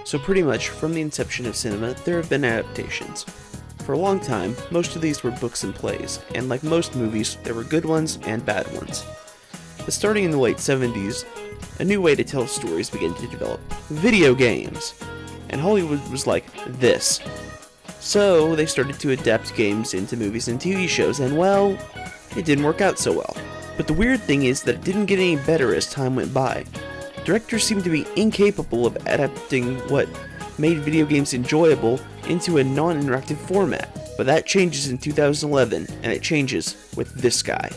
So pretty much, from the inception of cinema, there have been adaptations. For a long time, most of these were books and plays, and like most movies, there were good ones and bad ones. But starting in the late 70s, a new way to tell stories began to develop: video games. And Hollywood was like, this. So they started to adapt games into movies and TV shows, and well, it didn't work out so well. But the weird thing is that it didn't get any better as time went by. Directors seemed to be incapable of adapting what made video games enjoyable into a non-interactive format. But that changes in 2011, and it changes with this guy.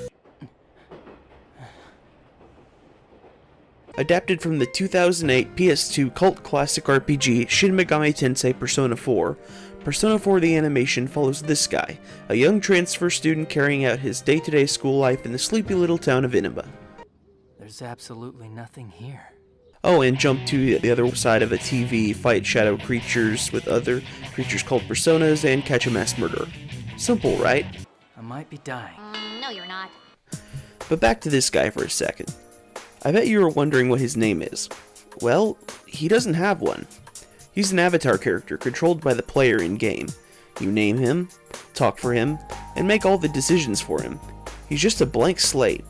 Adapted from the 2008 PS2 cult classic RPG Shin Megami Tensei Persona 4, Persona 4 the animation follows this guy, a young transfer student carrying out his day-to-day school life in the sleepy little town of Inaba. There's absolutely nothing here. Oh, and jump to the other side of a TV, fight shadow creatures with other creatures called personas, and catch a mass murderer. Simple, right? I might be dying. No, you're not. But back to this guy for a second. I bet you were wondering what his name is. Well, he doesn't have one. He's an avatar character controlled by the player in-game. You name him, talk for him, and make all the decisions for him. He's just a blank slate.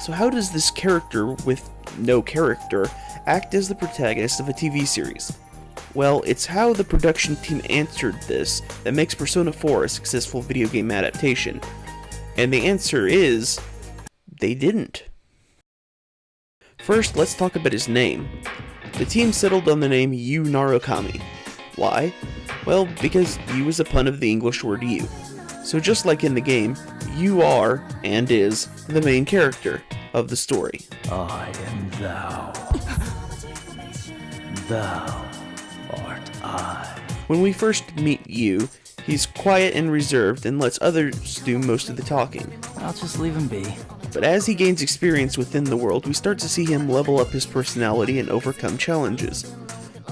So how does this character with no character act as the protagonist of a TV series? Well, it's how the production team answered this that makes Persona 4 a successful video game adaptation. And the answer is, they didn't. First, let's talk about his name. The team settled on the name Yu Narukami. Why? Well, because Yu is a pun of the English word you. So just like in the game, you are, and is, the main character of the story. I am thou. Thou art I. When we first meet Yu, he's quiet and reserved and lets others do most of the talking. I'll just leave him be. But as he gains experience within the world, we start to see him level up his personality and overcome challenges.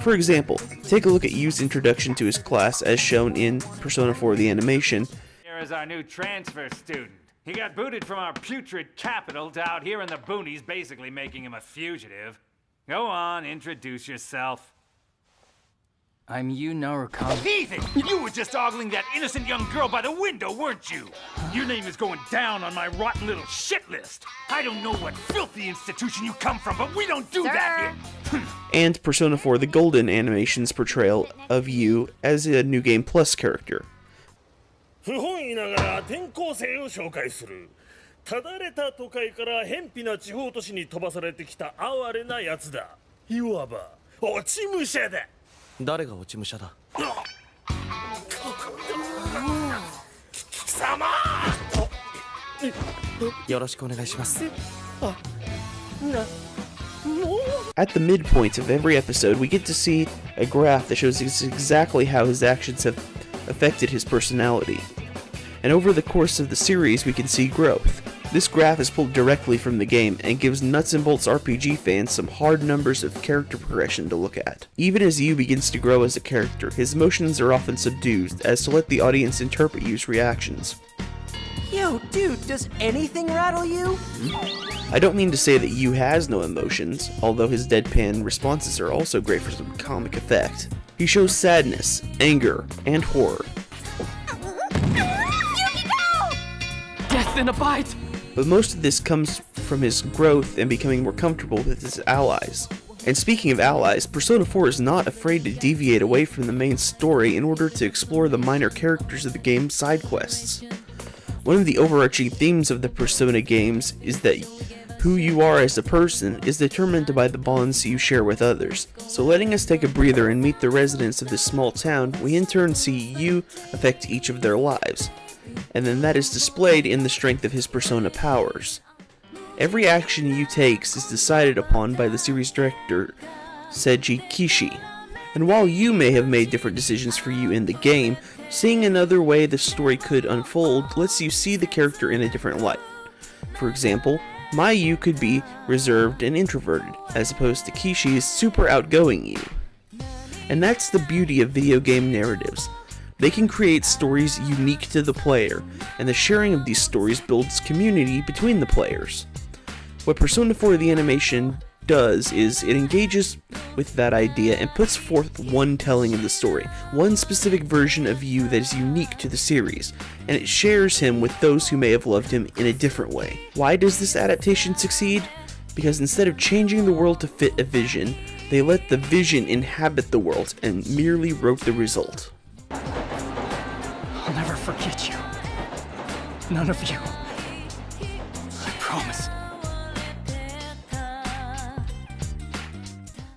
For example, take a look at Yu's introduction to his class as shown in Persona 4 the animation. Here is our new transfer student. He got booted from our putrid capital to out here in the boonies, basically making him a fugitive. Go on, introduce yourself. I'm Yu Narukami. Ethan, you were just ogling that innocent young girl by the window, weren't you? Your name is going down on my rotten little shit list. I don't know what filthy institution you come from, but we don't do that here. And Persona 4 the Golden animation's portrayal of Yu as a New Game Plus character. 不本意ながら転校生を紹介する。ただれた都会から偏僻な地方都市に飛ばされてきた哀れなやつだ。いわば落ち武者だ。誰が落ち武者だ。貴様。よろしくお願いします。At the midpoint of every episode, we get to see a graph that shows us exactly how his actions have affected his personality. And over the course of the series, we can see growth. This graph is pulled directly from the game and gives nuts and bolts RPG fans some hard numbers of character progression to look at. Even as Yu begins to grow as a character, his emotions are often subdued as to let the audience interpret Yu's reactions. Yo, dude, does anything rattle you? I don't mean to say that Yu has no emotions, although his deadpan responses are also great for some comic effect. He shows sadness, anger, and horror. Death in a bite! But most of this comes from his growth and becoming more comfortable with his allies. And speaking of allies, Persona 4 is not afraid to deviate away from the main story in order to explore the minor characters of the game's side quests. One of the overarching themes of the Persona games is that who you are as a person is determined by the bonds you share with others. So letting us take a breather and meet the residents of this small town, we in turn see Yu affect each of their lives. And then that is displayed in the strength of his persona powers. Every action Yu takes is decided upon by the series director, Seiji Kishi. And while Yu may have made different decisions for you in the game, seeing another way the story could unfold lets you see the character in a different light. For example, my Yu could be reserved and introverted, as opposed to Kishi's super outgoing Yu. And that's the beauty of video game narratives. They can create stories unique to the player, and the sharing of these stories builds community between the players. What Persona 4 the animation does is it engages with that idea and puts forth one telling of the story, one specific version of you that is unique to the series, and it shares him with those who may have loved him in a different way. Why does this adaptation succeed? Because instead of changing the world to fit a vision, they let the vision inhabit the world and merely wrote the result. I'll never forget you. None of you. I promise.